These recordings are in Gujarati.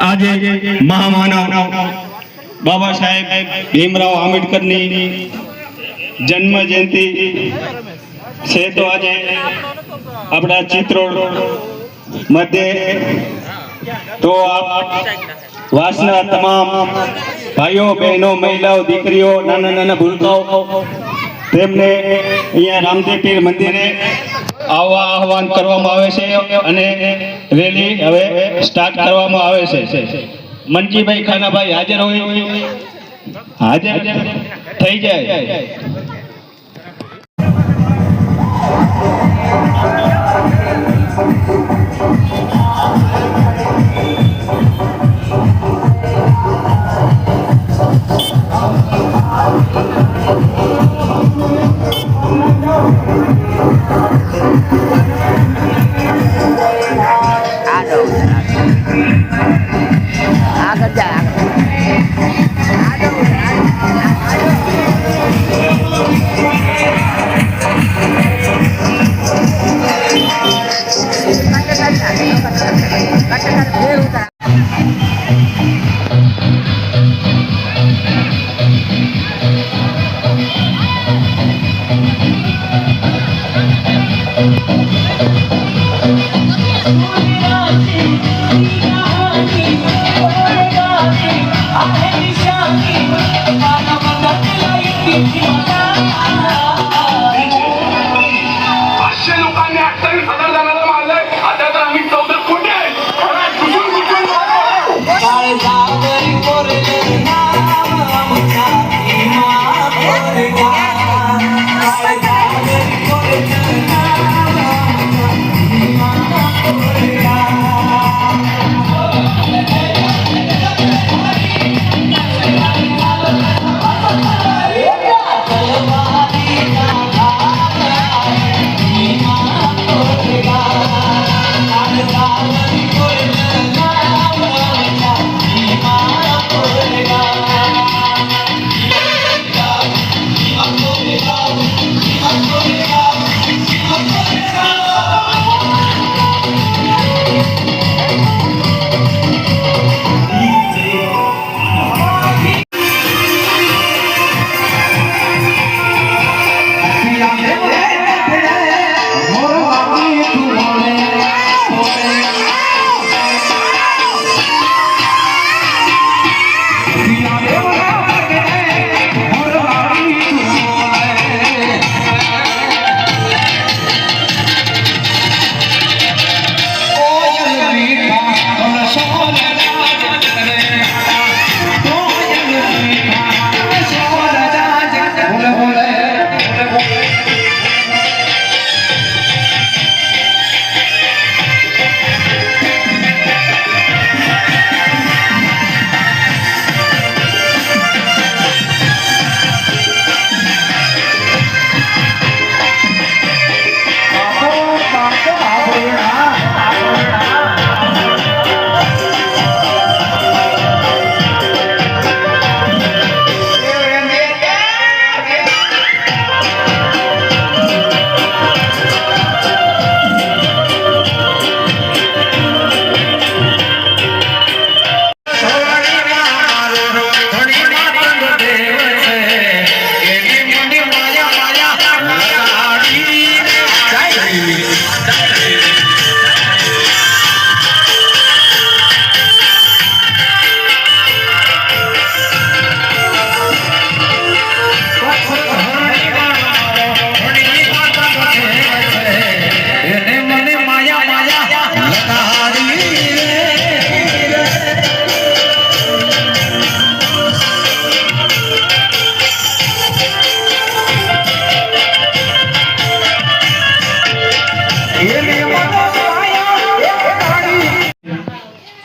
આજે મહામાનવ બાબા સાહેબ ભીમરાવ આંબેડકરની જન્મ જયંતિ છે, તો આજે આપણા ચિત્રોડ મધ્ય તો વાસના તમામ ભાઈઓ બહેનો મહિલાઓ દીકરીઓ નાના નાના ભૂલકાઓ તેમને અહીંયા રામદેવ પીર મંદિરે આવવા આહવાન કરવામાં આવે છે અને રેલી હવે સ્ટાર્ટ કરવામાં આવે છે. મનજીભાઈ ખાનાભાઈ હાજર હોય, હાજર થઈ જાય.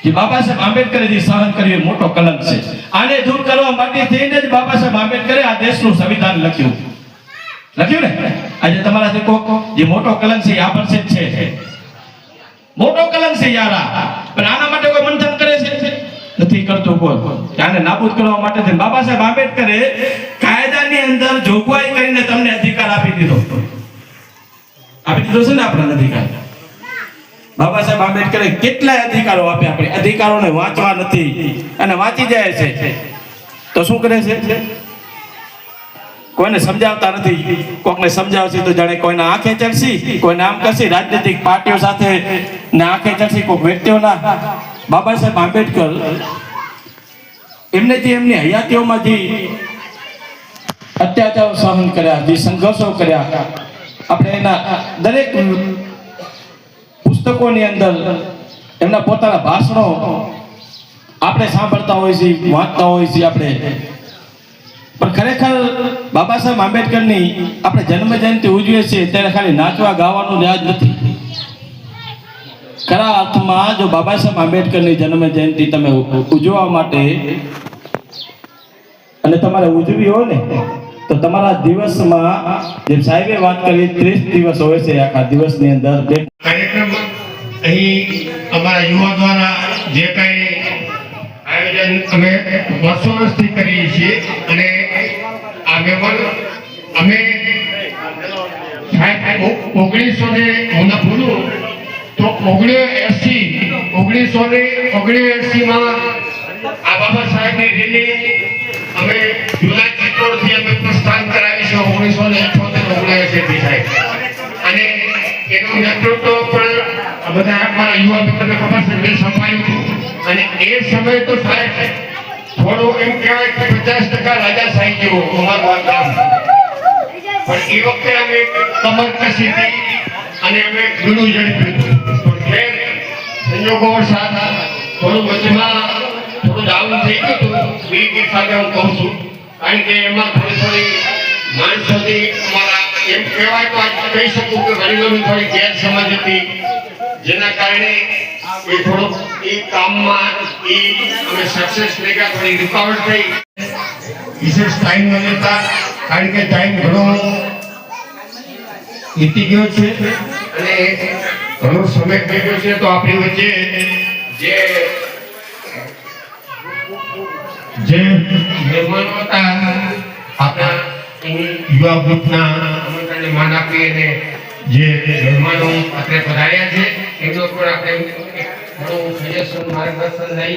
कि बाबा साहेब आंबेडकर जी सहन કર્યું મોટો કલંક છે. આને દૂર કરવા માટે થઈને જ બાબા સાહેબ આંબેડકરે આ દેશનું સંવિધાન લખ્યું લખ્યું ને? આજે તમારાથી કોક જે મોટો કલંક છે આ પર છે મોટો કલંક છે યાર આ. પણ આના માટે કોઈ મંથન કરે છે? નથી કરતો કોઈ. આને નાબૂદ કરવા માટે થઈને બાબા સાહેબ આંબેડકરે કાયદાની અંદર જોગવાઈ કરીને તમને અધિકાર આપી દીધો છે ને આપણને અધિકાર. બાબા સાહેબ આંબેડકરે કેટલાય અધિકારો આપ્યા. આપણે અધિકારોને વાંચવા નથી અને વાંચી જાય છે તો શું કરે છે? કોઈને સમજાવતા નથી. કોકને સમજાવશે તો જાણે કોઈના આંખે ચડશે, કોઈને આમ કરશે. રાજનૈતિક પાર્ટીઓ સાથે ને આંખે ચડશે કોઈક વ્યક્તિઓના. બાબા સાહેબ આંબેડકર એમને જે એમની હયાતીઓમાં જે અત્યાચારો સહન કર્યા, જે સંઘર્ષો કર્યા, આપણે એના દરેક પુસ્તકોની અંદર એમના પોતાના ભાષણો આપણે સાંભળતા હોઈએ છીએ, વાંચતા હોઈએ છીએ આપણે. પણ ખરેખર બાબા સાહેબ આંબેડકરની આપણે જન્મ જયંતિ ઉજવીએ છીએ ત્યારે ખાલી નાચવા ગાવાનું યાદ નથી. ખરા અર્થમાં જો બાબા સાહેબ આંબેડકરની જન્મ જયંતિ તમે ઉજવવા માટે અને તમારે ઉજવી હોય ને તો તમારા દિવસમાં જેમ સાહેબે વાત કરી 30 દિવસ હોય છે. આખા દિવસની અંદર કાર્યક્રમ અહીં અમારા યુવા દ્વારા જે કંઈ આયોજન અમે વર્ષો વર્ષથી કરીએ છીએ અને અમે 1900 હું ભૂલું તો 1979 માં આ બાબા સાહેબની રેલી અમે જુલાઈ ચિત્તોડથી અમે પ્રસ્થાન કરાવીશું 1978 સાહેબ. અને એનું નેતૃત્વ પણ બધા અમારા યુવા મિત્રોને ખબર છે મેં સંભાળ્યું હતું. અને એ સમય તો સાહેબ થોડો એમ કહેવાય કે 50% રાજાશાહી જેવો અમારું ગામ. પણ એ વખતે અમે કમર કસી હતી અને અમે ઘણું ઝડપ્યું હતું. પણ સંજોગો વરસાદ થોડું વચમાં થોડું ડાઉન થઈ ગયું હતું. એ સાથે હું કહું છું કારણ કે એમાં થોડી માણસોથી અમારા એમ કહેવાય તો આજ કહી શકું કે વડીલોની થોડી ગેરસમજ હતી જેના કારણે એ થોડુંક એ કામમાં એ અમે સક્સેસ થઈ ગયા. થોડી રૂકાવટ થઈ. વિશેષ ટાઈમ ન લેતા કારણ કે ટાઈમ ઘણો વીતી ગયો છે અને ઘણો સમય થઈ ગયો છે. તો આપણી વચ્ચે જે મહેમાનો હતા આપણા યુવા ગ્રુપના આમંત્રણને માન આપી અને જે મહેમાનો આપણે પધાર્યા છે એમનો પણ આપણે ઘણું સજેશન માર્ગદર્શન લઈ